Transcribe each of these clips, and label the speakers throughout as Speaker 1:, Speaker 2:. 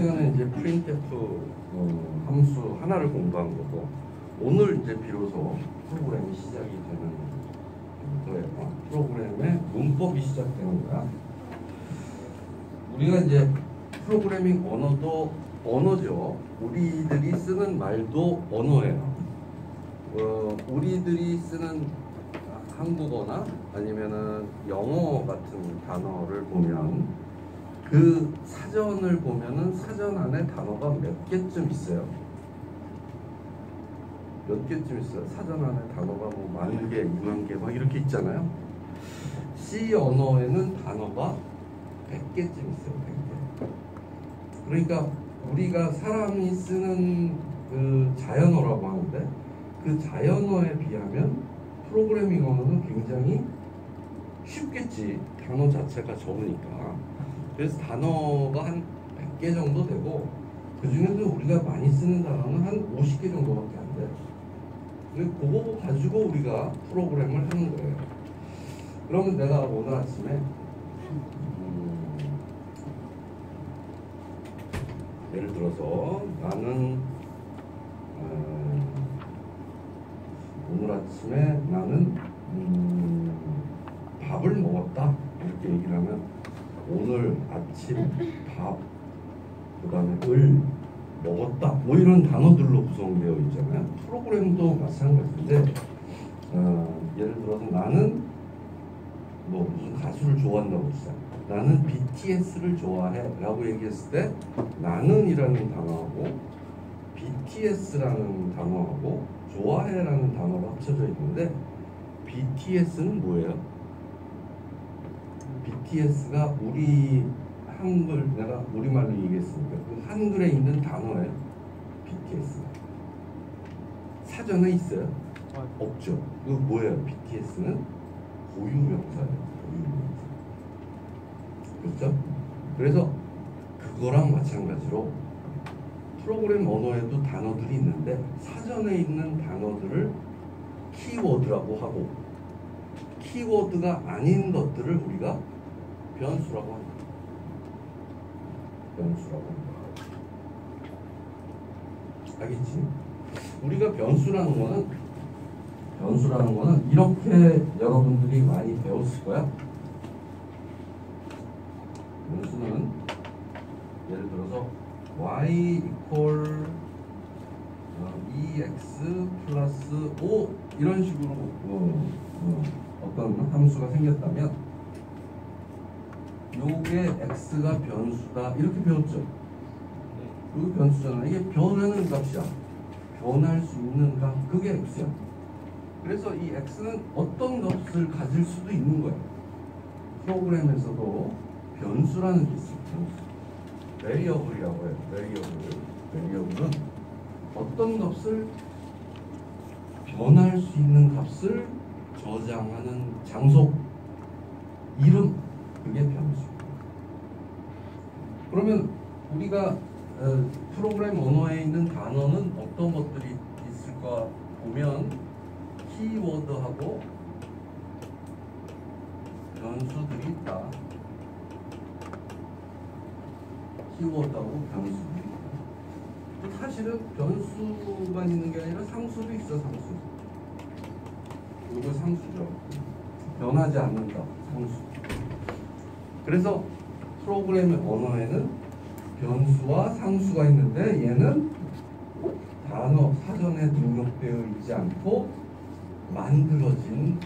Speaker 1: 시간에 이제 printf 함수 하나를 공부한 거고, 오늘 이제 비로소 프로그램이 시작이 되는 거예요. 프로그램의 문법이 시작되는 거야. 우리가 이제 프로그래밍 언어도 언어죠. 우리들이 쓰는 말도 언어예요. 우리들이 쓰는 한국어나 아니면은 영어 같은 단어를 보면 그 사전을 보면은 사전 안에 단어가 몇 개쯤 있어요. 몇 개쯤 있어요. 사전 안에 단어가 뭐 10,000개, 20,000개 막 이렇게 있잖아요. C 언어에는 단어가 100개쯤 있어요. 100개. 그러니까 우리가 사람이 쓰는 그 자연어라고 하는데, 그 자연어에 비하면 프로그래밍 언어는 굉장히 쉽겠지. 단어 자체가 적으니까. 그래서 단어가 한 100개 정도 되고, 그 중에서 우리가 많이 쓰는 단어는 한 50개 정도밖에 안 돼. 그거 가지고 우리가 프로그램을 하는 거예요. 그러면 내가 오늘 아침에 예를 들어서 나는 오늘 아침에 나는 밥을 먹었다 이렇게 얘기를 하면, 오늘 아침 밥, 그 다음에 을 먹었다 뭐 이런 단어들로 구성되어 있잖아요. 프로그램도 마찬가지인데, 예를 들어서 나는 뭐 무슨 가수를 좋아한다고 했어요. 나는 BTS를 좋아해 라고 얘기했을 때 나는 이라는 단어하고 BTS라는 단어하고 좋아해 라는 단어가 합쳐져 있는데, BTS는 뭐예요? BTS가 우리 한글, 내가 우리말로 얘기했으니까 그 한글에 있는 단어예요. BTS 사전에 있어요? 없죠. 이거 뭐예요? BTS는 고유명사예요. 고유명사. 그렇죠? 그래서 그거랑 마찬가지로 프로그램 언어에도 단어들이 있는데, 사전에 있는 단어들을 키워드라고 하고, 키워드가 아닌 것들을 우리가 변수라고 합니다. 변수라고 합니다. 알겠지? 우리가 변수라는 거는 이렇게 여러분들이 많이 배웠을 거야. 변수는 예를 들어서 y equal ex 플러스 5 이런 식으로 어떤 함수가 생겼다면, 요게 x가 변수다 이렇게 배웠죠. 이거 변수잖아. 이게 변하는 값이야. 변할 수 있는 값, 그게 x야. 그래서 이 x는 어떤 값을 가질 수도 있는 거야. 프로그램에서도 변수라는 게 있어요. 변수. 베리어블이라고 해요. 베리어블은 어떤 값을, 변할 수 있는 값을 저장하는 장소, 이름, 그게 변수. 그러면 우리가 프로그램 언어에 있는 단어는 어떤 것들이 있을까 보면, 키워드하고 변수들이 있다. 키워드하고 변수들이 있다. 사실은 변수만 있는 게 아니라 상수도 있어. 상수. 이거 상수죠. 변하지 않는다. 상수. 그래서 프로그램 언어에는 변수와 상수가 있는데, 얘는 단어 사전에 등록되어 있지 않고 만들어진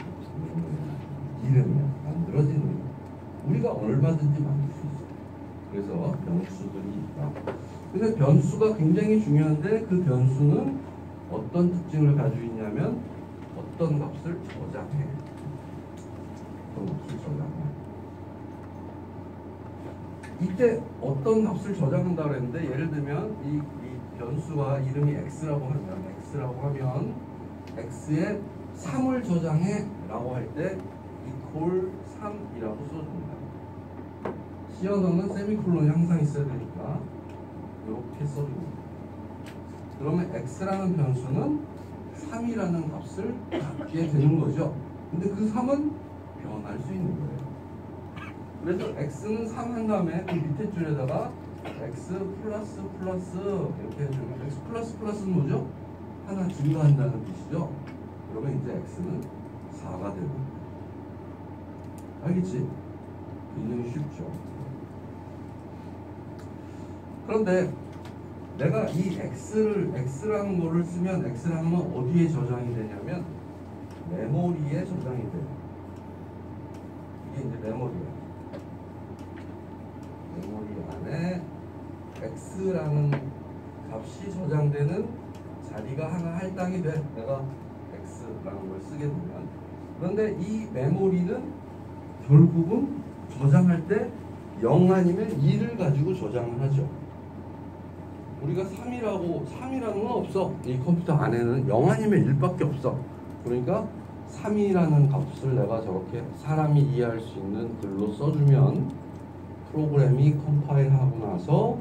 Speaker 1: 이름이야. 만들어진 이름. 우리가 얼마든지 만들 수 있어. 그래서 변수들이 있다. 근데 변수가 굉장히 중요한데, 그 변수는 어떤 특징을 가지고 있냐면 어떤 값을 저장해. 어떤 값을 저장해. 이때 어떤 값을 저장한다 그랬는데, 예를 들면 이 변수와 이름이 x라고 하면 x에 3을 저장해 라고 할 때 equal 3이라고 써줍니다. C 언어는 세미콜론이 항상 있어야 되니까 이렇게 써줍니다. 그러면 x라는 변수는 3이라는 값을 갖게 되는 거죠. 근데 그 3은 변할 수 있는 거예요. 그래서 x는 3 한 다음에 그 밑에 줄에다가 x 플러스 플러스 이렇게 해주면 x 플러스 플러스는 뭐죠? 하나 증가한다는 뜻이죠. 그러면 이제 x는 4가 되고 알겠지? 굉장히 쉽죠. 그런데 내가 이 x라는 거를 쓰면 x라는 건 어디에 저장이 되냐면 메모리에 저장이 돼요. 이게 이제 메모리예요. 메모리 안에 x라는 값이 저장되는 자리가 하나 할당이 돼. 내가 x라는 걸 쓰게 되면. 그런데 이 메모리는 결국은 저장할 때 0 아니면 2를 가지고 저장을 하죠. 우리가 3이라는 건 없어. 이 컴퓨터 안에는 0 아니면 1밖에 없어. 그러니까 3이라는 값을 내가 저렇게 사람이 이해할 수 있는 글로 써주면 프로그램이 컴파일하고 나서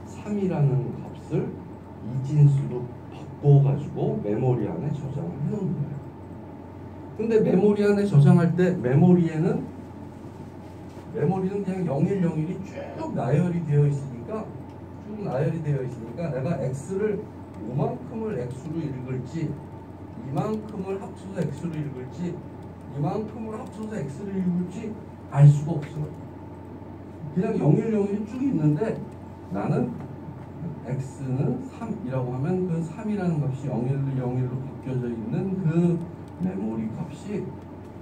Speaker 1: 3이라는 값을 이진수로 바꿔가지고 메모리 안에 저장을 해놓는 거예요. 근데 메모리 안에 저장할 때 메모리는 그냥 0101이 쭉 나열이 되어 있으니까 내가 x를 요만큼을 x로 읽을지 이만큼을 합쳐서 x로 읽을지 이만큼을 합쳐서 x를 읽을지 알 수가 없어요. 그냥 0101이 쭉 있는데 나는 x는 3이라고 하면 그 3이라는 값이 0101로 바뀌어져 있는 그 메모리 값이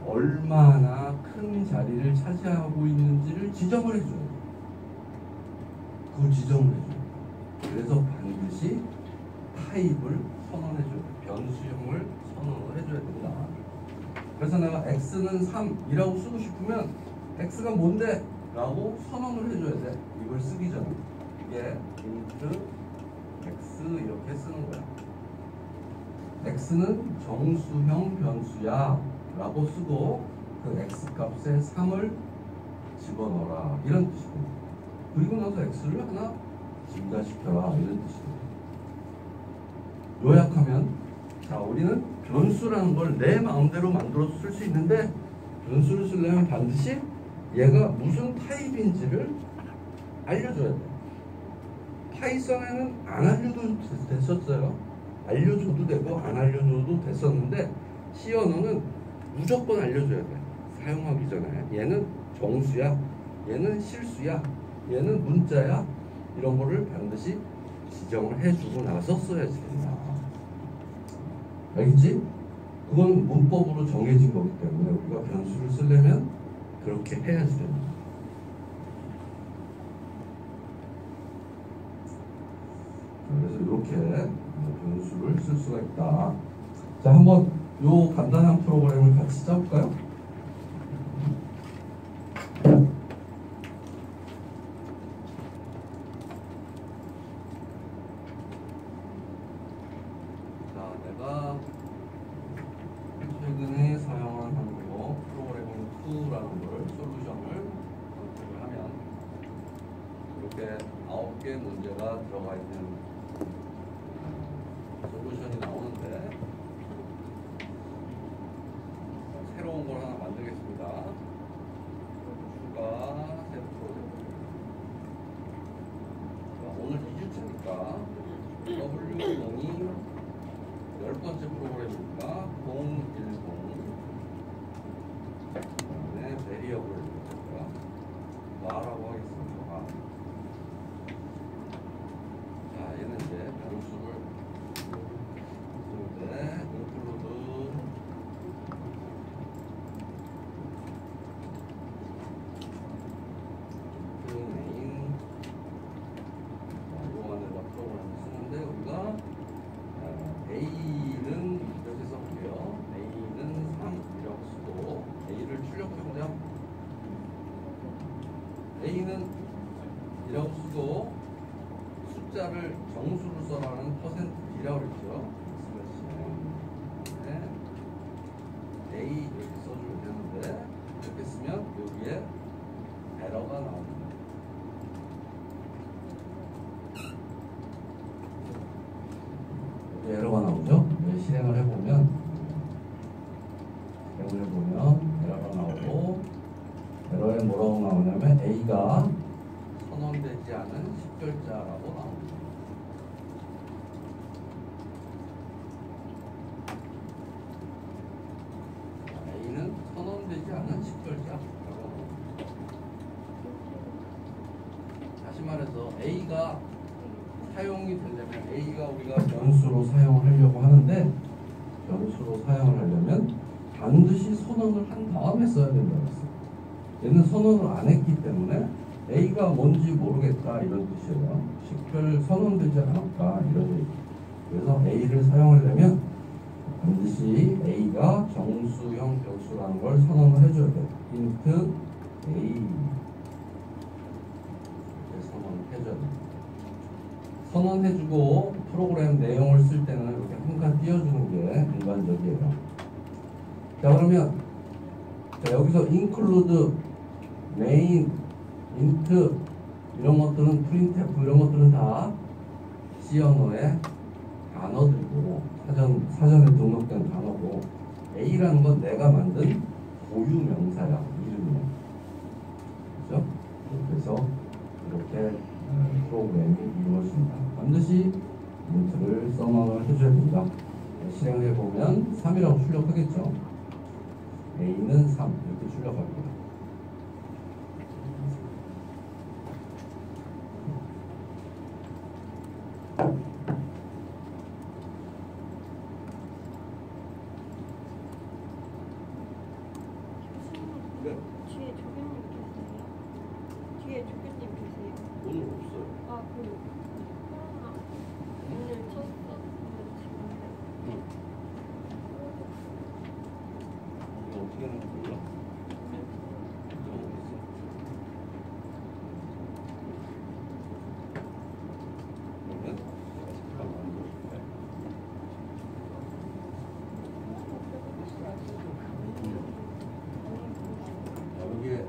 Speaker 1: 얼마나 큰 자리를 차지하고 있는지를 지정을 해줘야 돼요. 그걸 지정을 해줘야 돼요. 그래서 반드시 타입을 선언해줘야 돼요. 변수형을 선언을 해줘야 된다. 그래서 내가 x는 3이라고 쓰고 싶으면 x가 뭔데? 라고 선언을 해줘야 돼. 이걸 쓰기 전에. 이게 int x 이렇게 쓰는 거야. x는 정수형 변수야 라고 쓰고 그 x 값에 3을 집어넣어라 이런 뜻이거든요. 그리고 나서 x를 하나 증가시켜라 이런 뜻이거든요. 요약하면 자 우리는 변수라는 걸 내 마음대로 만들어서 쓸 수 있는데 변수를 쓰려면 반드시 얘가 무슨 타입인지를 알려줘야 돼. 파이썬에는 안 알려도 됐었어요. 알려줘도 되고 안 알려줘도 됐었는데 C 언어는 무조건 알려줘야 돼. 사용하기 전에 얘는 정수야, 얘는 실수야, 얘는 문자야 이런 거를 반드시 지정을 해주고 나서 써야지 된다. 알겠지? 그건 문법으로 정해진 거기 때문에 우리가 변수를 쓰려면 그렇게 해야지 됩니다. 그래서 이렇게 변수를 쓸 수가 있다. 자, 한번 요 간단한 프로그램을 같이 짜볼까요? 자, 내가 최근에 사용한 한국어 프로그래밍 2라는 걸 솔루션을 선택을 하면 이렇게 9개 문제가 들어가 있는 솔루션이 나오는데 새로운 걸 하나 만들겠습니다. 추가 새 프로젝트. 오늘 2주차니까 W0이 10번째 프로그램이니까 010 그다음에 베리어블을 마라고 하겠습니다. 자, 얘는 이제 변수를 include name 이거 안에다 프로그램을 쓰는데 우리가 A는 이렇게 써볼게요. A는 3이라고 쓰고 A를 출력해보자. A는 이라고 쓰고 숫자를 정수로 써라는 %D라고 그랬죠. 네. A 이렇게 써주면 되는데 이렇게 쓰면 여기에 에러가 나옵니다. 에러가 나오죠? 실행을 해보면 에러가 나오고 에러에 뭐라고 나오냐면 A가 선언되지 않은 식별자라고 나옵니다. A는 선언되지 않은 식별자라고 나옵니다. 다시 말해서 A가 사용이 되려면 A가 우리가 변수로 사용을 하려고 하는데 변수로 사용을 하려면 반드시 선언을 한 다음에 써야 된다고 했어요. 얘는 선언을 안 했기 때문에 A가 뭔지 모르겠다 이런 뜻이에요. 식별 선언되지 않았다 이런 얘기. 그래서 A를 사용하려면 반드시 A가 정수형 변수라는 걸 선언을 해줘야 돼요. int A 이렇게 선언을 해줘야 돼요. 선언해주고 프로그램 내용을 쓸 때는 이렇게 한 칸 띄워주는 게 일반적이에요. 자 그러면 자, 여기서 include, main, int 이런 것들은 printf 이런 것들은 다 C 언어의 단어들이고 사전에 등록된 단어고 A라는 건 내가 만든 고유 명사야 이름이야. 그렇죠? 그래서 이렇게 프로그램이 이루어진다. 반드시 int를 선언을 해줘야 된다. 실행해 보면 3이라고 출력하겠죠. A는 3 이렇게 출력합니다. 네.
Speaker 2: 뒤에 조교님 계세요? 뒤에 조교님 계세요?
Speaker 1: 오늘 없어요.
Speaker 2: 아, 코로나 오늘 첫 수업은 지금
Speaker 1: 응. 이거 어떻게 하는 지 몰라? 이거 어디 있어? 그러면 내가 잠깐 만들어줄게. 여기에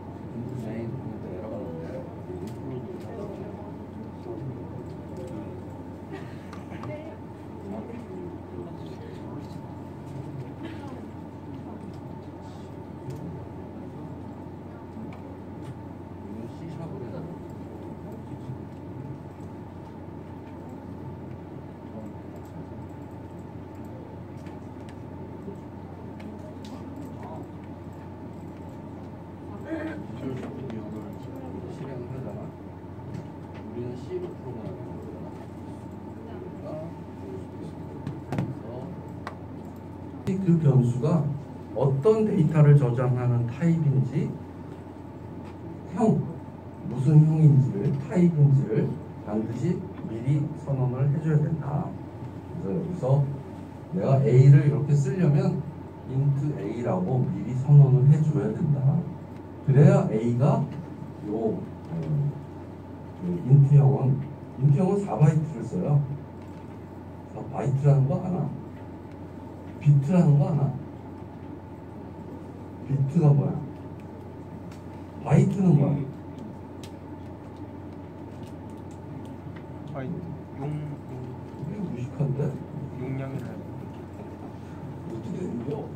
Speaker 1: 메인 부분에 에러가 나는데 인클루드 하다가 이건 C샵으로 비주얼 스튜디오를 실행을 하잖아. 우리는 C로 프로그램을 만들잖아. 그러니까 그 변수가 어떤 데이터를 저장하는 타입인지 무슨 형인지를 타입인지를 반드시 미리 선언을 해줘야 된다. 그래서 여기서 내가 A를 이렇게 쓰려면 int A라고 미리 선언을 해줘야 된다. 그래야 A가 int형은 4바이트를 써요. 4바이트라는 거 아나? 비트라는 거 아나? 비트가 뭐야? 바이트는 뭐야? 이게 무식한데?
Speaker 3: 용량이라
Speaker 1: 어떻게 되는 거?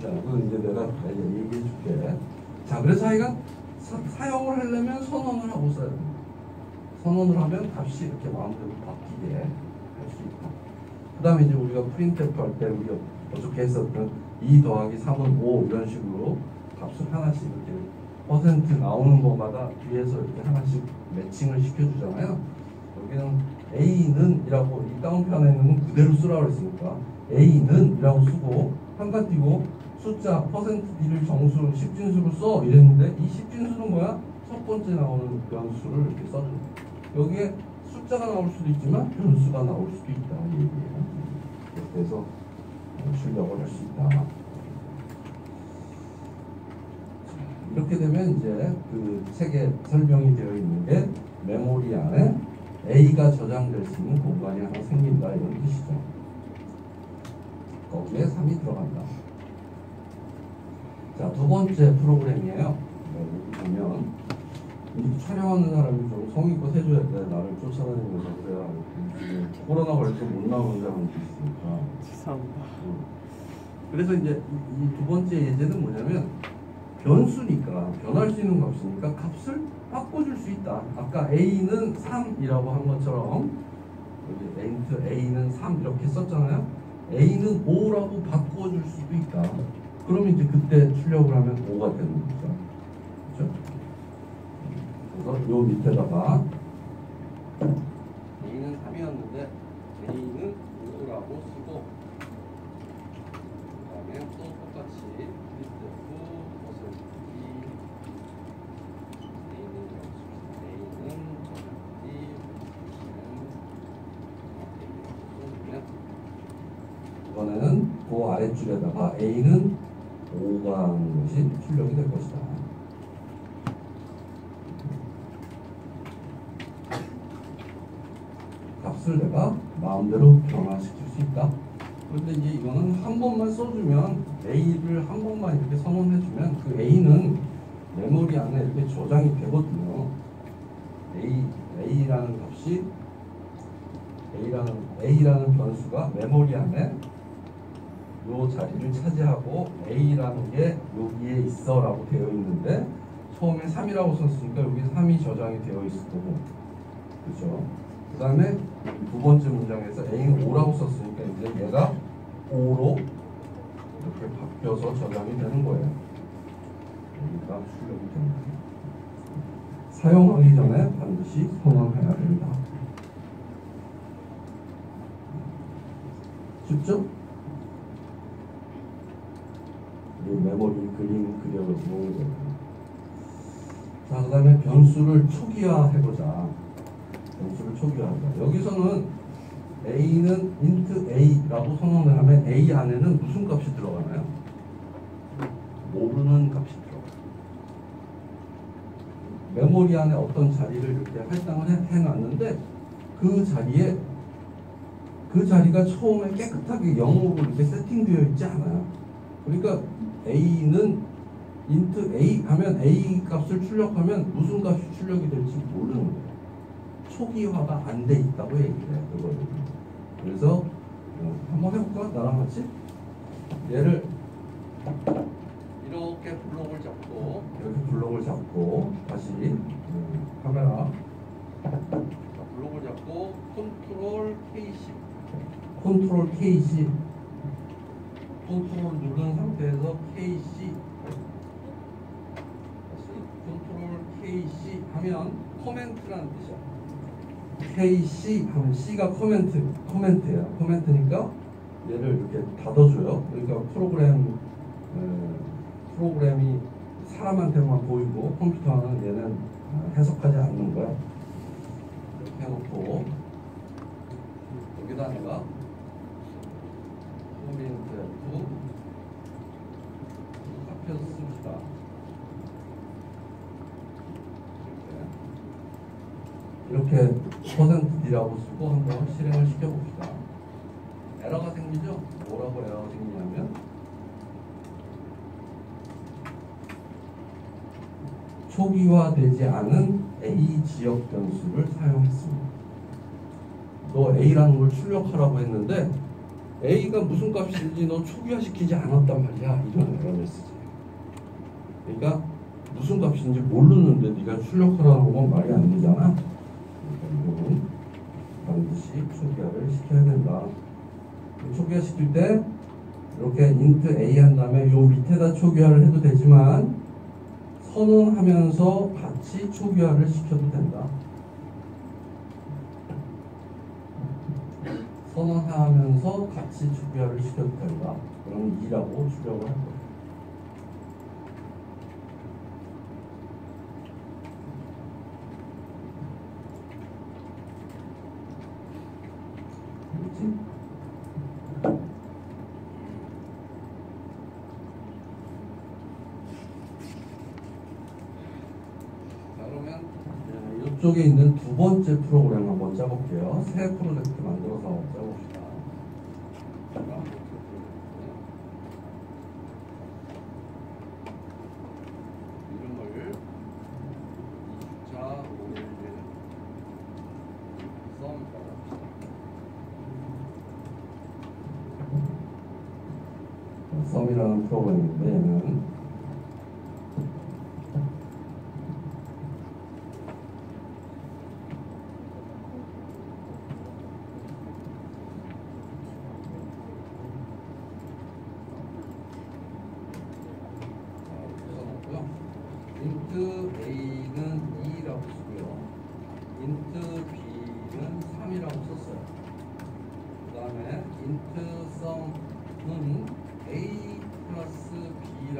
Speaker 1: 자, 그건 이제 내가 얘기해 줄게. 자, 그래서 하여간 사용을 하려면 선언을 하고 써야 됩니다. 선언을 하면 값이 이렇게 마음대로 바뀌게 할 수 있다. 그 다음에 이제 우리가 프린트F 할 때 우리가 어저께 했었던 2 더하기 3은 5 이런 식으로 값을 하나씩 이렇게 퍼센트 나오는 거마다 뒤에서 이렇게 하나씩 매칭을 시켜주잖아요. 여기는 A는 이라고 이 다운편에는 그대로 쓰라고 했으니까 A는 이라고 쓰고 한 칸 띄고 숫자 퍼센트 D를 정수로 10진수로 써 이랬는데 이 10진수는 뭐야? 첫 번째 나오는 변수를 이렇게 써줘. 여기에 숫자가 나올 수도 있지만 변수가 나올 수도 있다 이 얘기예요. 그래서 출력을 할 수 있다. 이렇게 되면 이제 그 책에 설명이 되어 있는 게 메모리 안에 A가 저장될 수 있는 공간이 하나 생긴다 이런 뜻이죠. 거기에 3이 들어간다. 자, 두 번째 프로그램이에요. 여기 보면 이 촬영하는 사람이 좀 성의껏 해줘야 돼. 나를 쫓아다니면서 그래야 코로나 걸려서 못 나오는 사람도 있으니까.
Speaker 3: 죄송합니다.
Speaker 1: 그래서 이제 이 두 번째 예제는 뭐냐면 변수니까 변할 수 있는 값이니까 값을 바꿔줄 수 있다. 아까 a는 3이라고 한 것처럼 여기 int a는 3 이렇게 썼잖아요. a는 5라고 바꿔줄 수도 있다. 그러면 이제 그때 출력을 하면 5가 되는 거죠. 그렇죠? 그래서 요 밑에다가 a는 3이었는데 a는 5라고 쓰고 그 다음에 또 똑같이 이번에는 그 아래줄에다가 a는 5가 하는 것이 출력이 될 것이다. 값을 내가 마음대로 변화시킬 수 있다. 그런데 이제 이거는 한 번만 써주면 a를 한 번만 이렇게 선언해주면 그 a는 메모리 안에 이렇게 저장이 되거든요. a라는 값이 a라는 변수가 메모리 안에 요 자리를 차지하고 a라는 게 여기에 있어 라고 되어 있는데 처음에 3이라고 썼으니까 여기 3이 저장이 되어 있을 거고, 그렇죠? 그 다음에 두 번째 문장에서 a는 5라고 썼으니까 이제 얘가 5로 이렇게 바뀌어서 저장이 되는 거예요. 여기가 출력이 됩니다. 사용하기 전에 반드시 선언해야 된다. 쉽죠? 메모리 그림 그려놓은 거예요. 자, 그 다음에 변수를 초기화해보자. 변수를 초기화하자. 여기서는 a는 int a라고 선언을 하면 a 안에는 무슨 값이 들어가나요? 모르는 값이 들어가요. 메모리 안에 어떤 자리를 이렇게 할당을 해놨는데 그 자리가 처음에 깨끗하게 0으로 이렇게 세팅되어 있지 않아요. 그러니까 a는 int a 하면 a 값을 출력하면 무슨 값이 출력이 될지 모르는 거예요. 초기화가 안 돼 있다고 얘기해요. 그거를. 그래서 한번 해볼까? 나랑 같이 얘를 이렇게 블록을 잡고 다시 카메라 블록을 잡고 컨트롤 K10 컨트롤 누른 상태에서 KC 다시 컨트롤 KC 하면 코멘트라는 뜻이야. KC 하면 C가 코멘트예요. 코멘트니까 얘를 이렇게 닫아줘요. 그러니까 프로그램이 사람한테만 보이고 컴퓨터는 얘는 해석하지 않는 거야. 이렇게 해놓고 여기다 내가 코멘트 합해서 씁시다. 이렇게 %D라고 쓰고 한번 실행을 시켜봅시다. 에러가 생기죠? 뭐라고 에러가 생기냐면 초기화되지 않은 A 지역 변수를 사용했습니다. 너 A라는 걸 출력하라고 했는데 A가 무슨 값인지 너 초기화시키지 않았단 말이야. 이런 에러 메시지예요. 그러니까 무슨 값인지 모르는데 네가 출력하라는 건 말이 안 되잖아. 이거는 반드시 초기화를 시켜야 된다. 초기화 시킬 때 이렇게 int a 한 다음에 요 밑에다 초기화를 해도 되지만 선언하면서 같이 초기화를 시켜도 된다. 선언하면서 같이 초기화를 시켜도 된다. 그럼 2라고 출력을 할 거예요. 이쪽에 있는 두 번째 프로그램 한번 짜볼게요. 새 프로젝트 만들어서 짜봅시다. 이름을 2주차 511 썸이라고 합시다. 썸이라는 프로그램인데 얘는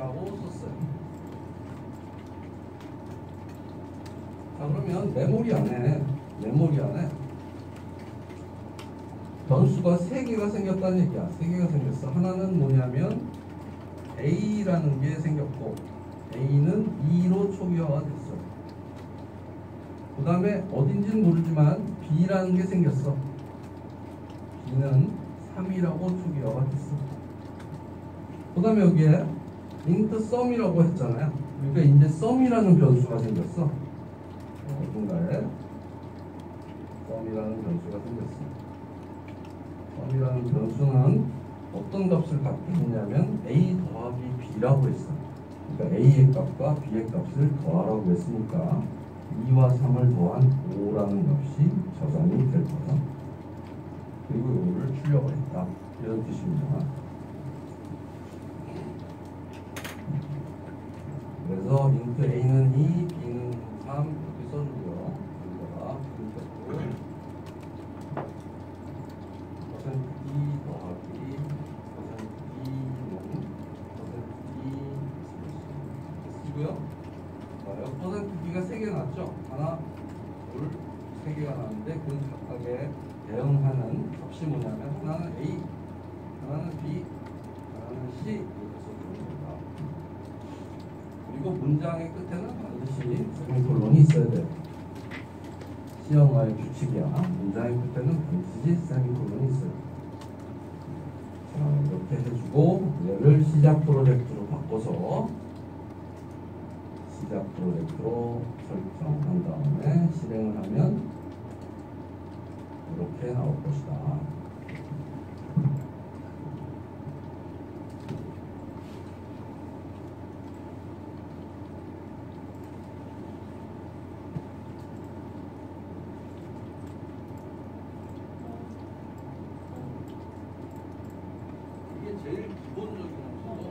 Speaker 1: 라고 썼어요. 자, 그러면 메모리 안에 변수가 3개가 생겼다는 얘기야. 3개가 생겼어. 하나는 뭐냐면 A라는 게 생겼고, A는 2로 초기화가 됐어. 그 다음에 어딘지는 모르지만 B라는 게 생겼어. B는 3이라고 초기화가 됐어. 그 다음에 여기에 int sum이라고 했잖아요. 그러니까 이제 sum이라는 변수가 생겼어. 어딘가에 sum이라는 변수가 생겼어. sum이라는 변수는 어떤 값을 갖게 했냐면 A 더하기 B라고 했어. 그러니까 A의 값과 B의 값을 더하라고 했으니까 2와 3을 더한 5라는 값이 저장이 될 거다. 그리고 이거를 출력을 했다. 이런 뜻입니다. 그래서 int A는 2, B는 3 이렇게 써주고요. 여기다가 printf %d 더하기 %d는 %d 쓰고요. 자, 여기 %d가 3개 나왔죠? 하나, 둘, 3개가 나왔는데 그 각각에 대응하는 값이 뭐냐면 하나는 A, 하나는 B, 하나는 C 이렇게 써주는 겁니다. 그리고 문장의 끝에는 반드시 세미콜론이 있어야 돼요. C 언어의 규칙이야. 문장의 끝에는 반드시 세미콜론이 있어요. 자, 이렇게 해주고 얘를 시작 프로젝트로 바꿔서 시작 프로젝트로 설정한 다음에 실행을 하면 이렇게 나올 것이다. 이게 제일 기본적인 함수고,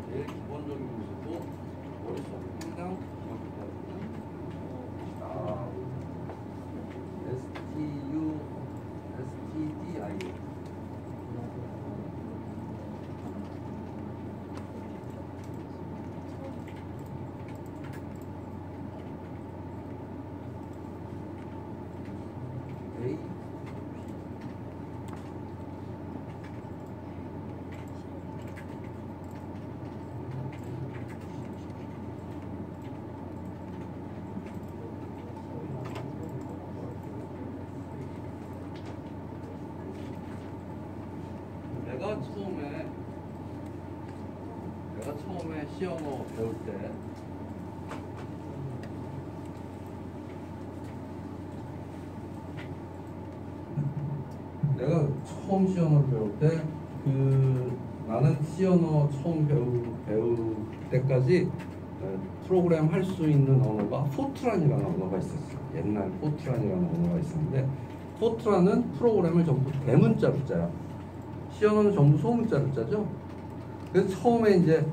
Speaker 1: 제일 기본적인 함수고 머릿속에 항상 기억해야 되는 STDI A 내가 처음에 C 언어 배울 때 내가 처음 C 언어를 배울 때 나는 C 언어 처음 배울 때까지 프로그램 할 수 있는 언어가 포트란이라는 언어가 있었어. 옛날 포트란이라는 언어가 있었는데, 포트란은 프로그램을 전부 대문자로 짜요. C 언어는 전부 소문자로 짜죠. 그래서 처음에 이제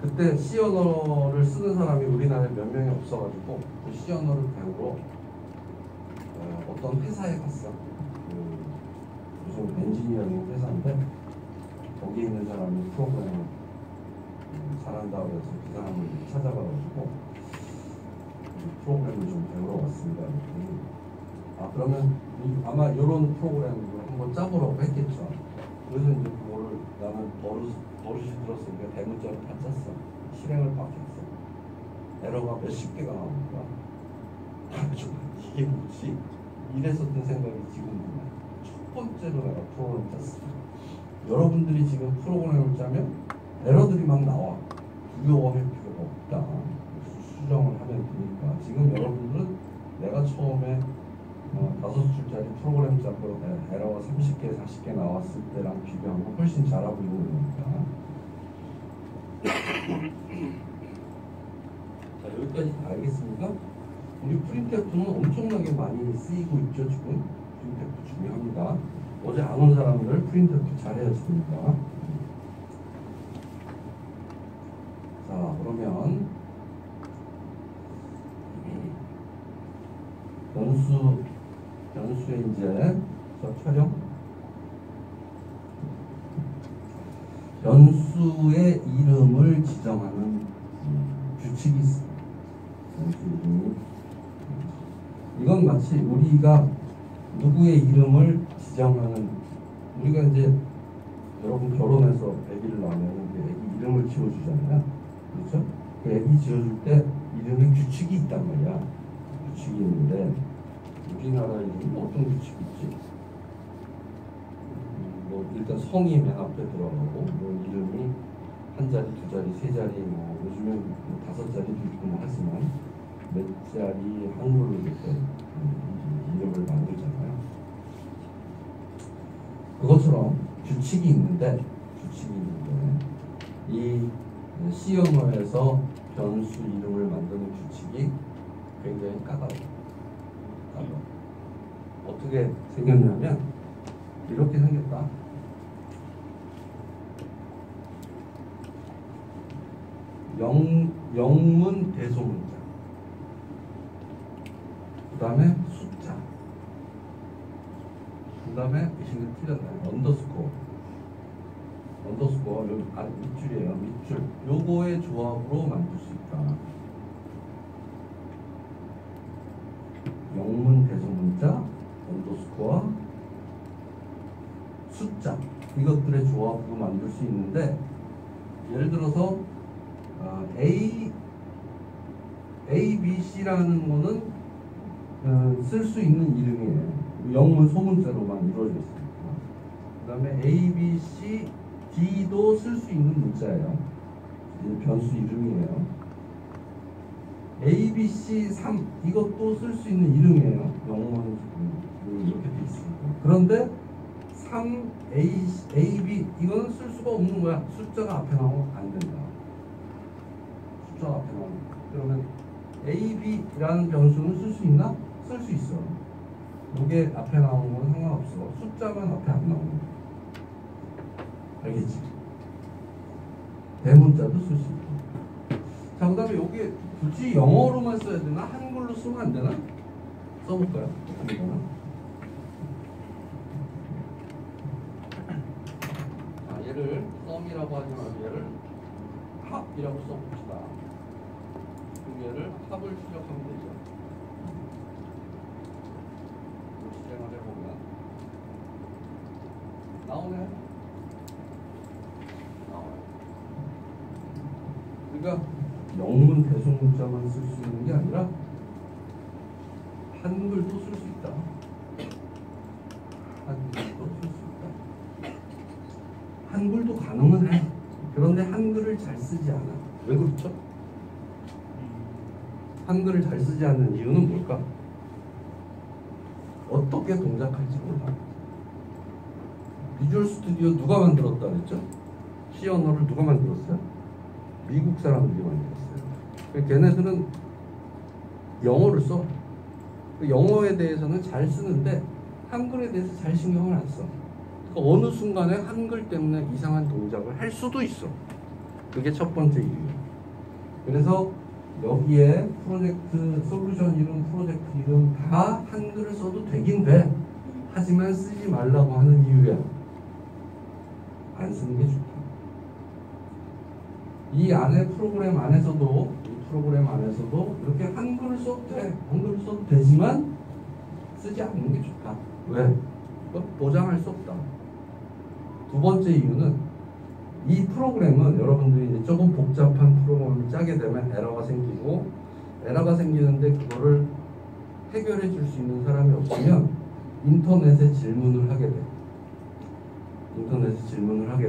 Speaker 1: 그때 C 언어를 쓰는 사람이 우리나라에 몇 명이 없어가지고 그 C 언어를 배우러 어떤 회사에 갔어. 무슨 엔지니어링 회사인데 거기에 있는 사람이 프로그램을 잘한다 그래서 그 사람을 찾아가가지고 프로그램을 좀 배우러 왔습니다. 그러면 아마 이런 프로그램을 한번 짜보라고 했겠죠. 그래서 이제 그거를 나는 버릇이 들었으니까 대문자로 다 짰어. 실행을 막 했어. 에러가 몇십 개가 나오니까 이게 뭐지? 이랬었던 생각이 지금 드네. 첫 번째로 내가 프로그램을 짰어. 여러분들이 지금 프로그램을 짜면 에러들이 막 나와. 두려워할 필요가 없다. 수정을 하면 되니까. 지금 여러분들은 내가 처음에 5줄짜리 프로그램 짜고 에러가 30개, 40개 나왔을 때랑 비교하면 훨씬 잘하고 있는 거니까. 자, 여기까지 다 알겠습니까? 우리 프린트F는 엄청나게 많이 쓰이고 있죠. 지금 프린트F 중요합니다. 어제 안 온 사람들 프린트F 잘해야 됩니다. 자, 그러면 변수에 이제 촬영 변수의 이름을 지정하는 규칙이 있습니다. 변수 이름이. 이건 마치 우리가 누구의 이름을 지정하는, 우리가 이제 여러분 결혼해서 아기를 낳으면 그 아기 이름을 지어주잖아요. 그렇죠? 그 아기 지어줄 때 이름에 규칙이 있단 말이야. 규칙이 있는데 우리나라 이름은 어떤 규칙이 있지? 뭐 일단 성이 맨 앞에 들어가고 뭐 이름이 한 자리, 두 자리, 세 자리, 뭐 요즘엔 뭐 5자리도 있고 뭐 하지만 몇 자리 한글로 이렇게 이름을 만들잖아요. 그것처럼 규칙이 있는데 이 C 언어에서 변수 이름을 만드는 규칙이 굉장히 까다로워요. 어떻게 생겼냐면 이렇게 생겼다. 영문 대소문자, 그 다음에 숫자, 그 다음에 이게 틀렸나요? 언더스코어 여기 밑줄이에요. 밑줄 요거의 조합으로 만들 수 있다. 영문 대소문자, 언더스코어, 숫자, 이것들의 조합으로 만들 수 있는데, 예를 들어서 A, B, C라는 거는 쓸 수 있는 이름이에요. 영문 소문자로만 이루어져 있습니다. 그 다음에 A, B, C, D도 쓸 수 있는 문자예요. 변수 이름이에요. A, B, C, 3 이것도 쓸 수 있는 이름이에요. 영문 이렇게 돼 있습니다. 그런데 3, A, B 이거는 쓸 수가 없는 거야. 숫자가 앞에 나오면 안 된다. 숫자가 앞에 나오면. 그러면 A, B라는 변수는 쓸 수 있나? 쓸 수 있어. 이게 앞에 나오는 건 상관없어. 숫자만 앞에 안 나오는 거야. 알겠지? 대문자도 쓸 수 있고. 자, 그 다음에 여기에 굳이 영어로만 써야 되나? 한글로 쓰면 안 되나? 써볼까요? 자, 얘를 썸이라고 하지 말고 얘를 합이라고 써봅시다. 그 얘를 합을 출력하면 되죠. 실행을 해보면 나오네. 나와요. 그러니까 영문 대소문자만 쓸 수 있는 게 아니라 한글도 쓸 수 있다. 한글도 쓸 수 있다. 한글도 가능은 해. 그런데 한글을 잘 쓰지 않아. 왜 그렇죠? 한글을 잘 쓰지 않는 이유는 뭘까? 어떻게 동작할지 몰라. 비주얼 스튜디오 누가 만들었다 그랬죠? C 언어를 누가 만들었어요? 미국 사람들이 만들었어요. 걔네들은 영어를 써. 영어에 대해서는 잘 쓰는데 한글에 대해서 잘 신경을 안 써. 그러니까 어느 순간에 한글 때문에 이상한 동작을 할 수도 있어. 그게 첫 번째 이유예요. 그래서 여기에 프로젝트 솔루션 이름, 프로젝트 이름 다 한글을 써도 되긴 돼. 하지만 쓰지 말라고 하는 이유야. 안 쓰는 게 좋다. 이 안에 프로그램 안에서도 이렇게 한글을 써도 돼. 한글을 써도 되지만 쓰지 않는 게 좋다. 왜? 보장할 수 없다. 두 번째 이유는 이 프로그램은 여러분들이 이제 조금 복잡한 프로그램을 짜게 되면 에러가 생기고, 에러가 생기는데 그거를 해결해 줄 수 있는 사람이 없으면 인터넷에 질문을 하게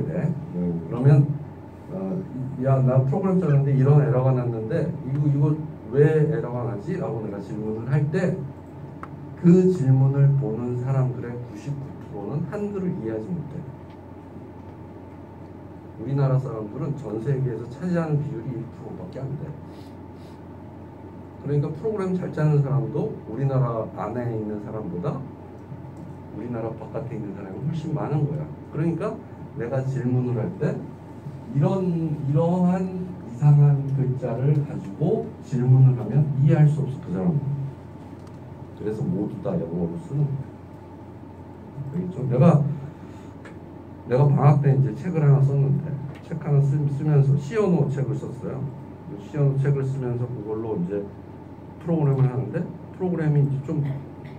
Speaker 1: 돼. 그러면 야, 나 프로그램 짜는데 이런 에러가 났는데 이거 왜 에러가 나지? 라고 내가 질문을 할 때 그 질문을 보는 사람들의 99%는 한글을 이해하지 못해. 우리나라 사람들은 전 세계에서 차지하는 비율이 1%밖에 안 돼. 그러니까 프로그램 잘 짜는 사람도 우리나라 안에 있는 사람보다 우리나라 바깥에 있는 사람이 훨씬 많은 거야. 그러니까 내가 질문을 할 때 이러한 이상한 글자를 가지고 질문을 하면 이해할 수 없어, 그 사람은. 그래서 모두 다 영어로 쓰는 거야. 알겠죠? 내가 내가 방학 때 이제 책을 하나 썼는데 책 하나 쓰면서 C 언어 책을 썼어요. C 언어 책을 쓰면서 그걸로 이제 프로그램을 하는데 프로그램이 이제 좀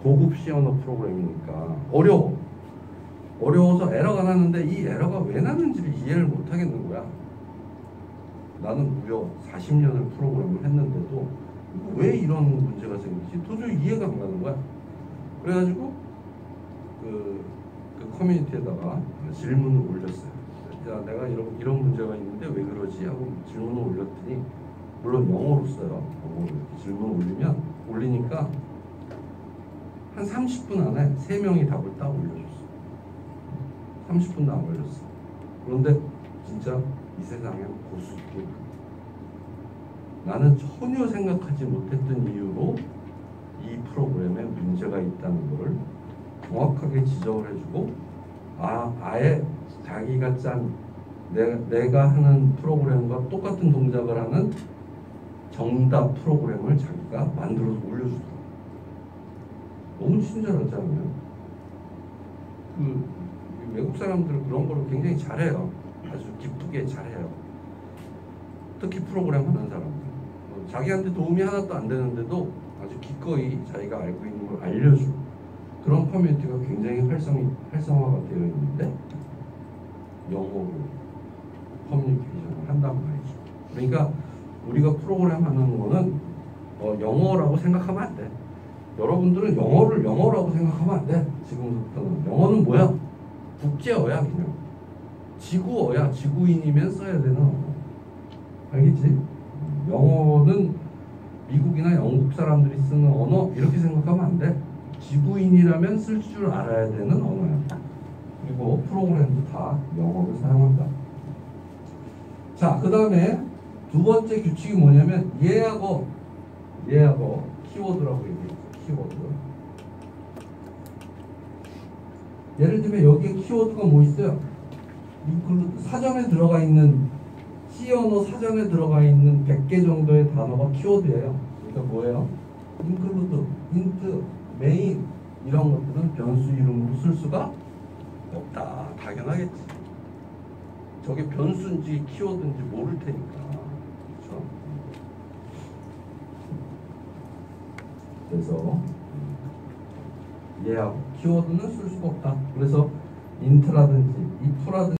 Speaker 1: 고급 C 언어 프로그램이니까 어려워서 에러가 났는데 이 에러가 왜 나는지를 이해를 못 하겠는 거야. 나는 무려 40년을 프로그램을 했는데도 왜 이런 문제가 생기지 도저히 이해가 안 가는 거야. 그래가지고 그 커뮤니티에다가 질문을 올렸어요. 야, 내가 이런 문제가 있는데 왜 그러지 하고 질문을 올렸더니, 물론 영어로 써요. 영어로 이렇게 질문을 올리니까 한 30분 안에 3명이 답을 딱 올려줬어. 30분도 안 걸렸어. 그런데 진짜 이 세상엔 고수도 나는 전혀 생각하지 못했던 이유로 이 프로그램에 문제가 있다는 것을 정확하게 지적을 해주고, 아예 자기가 짠 내가 하는 프로그램과 똑같은 동작을 하는 정답 프로그램을 자기가 만들어서 올려주더라고요. 너무 친절하지 않나요? 외국 사람들은 그런 거를 굉장히 잘해요. 아주 기쁘게 잘해요. 특히 프로그램 하는 사람들. 자기한테 도움이 하나도 안 되는데도 아주 기꺼이 자기가 알고 있는 걸 알려주고, 그런 커뮤니티가 굉장히 활성화가 되어 있는데 영어로 커뮤니케이션을 한단 말이죠. 그러니까 우리가 프로그램 하는 거는 영어라고 생각하면 안 돼. 여러분들은 영어를 영어라고 생각하면 안 돼. 지금부터는. 영어는 뭐야? 국제어야. 그냥 지구어야. 지구인이면 써야 되는 언어. 알겠지? 영어는 미국이나 영국 사람들이 쓰는 언어 이렇게 생각하면 안 돼. 지구인이라면 쓸 줄 알아야 되는 언어야. 그리고 프로그램도 다 영어를 사용한다. 자, 그 다음에 두 번째 규칙이 뭐냐면 예하고 키워드라고 얘기했죠. 키워드. 예를 들면 여기에 키워드가 뭐 있어요? 사전에 들어가 있는 C 언어 사전에 들어가 있는 100개 정도의 단어가 키워드예요. 그러니까 뭐예요? include, int, main 이런 것들은 변수 이름으로 쓸 수가 없다. 당연하겠지. 저게 변수인지 키워드인지 모를 테니까. 그렇죠? 그래서 얘하고 키워드는 쓸 수가 없다. 그래서 int라든지 if라든지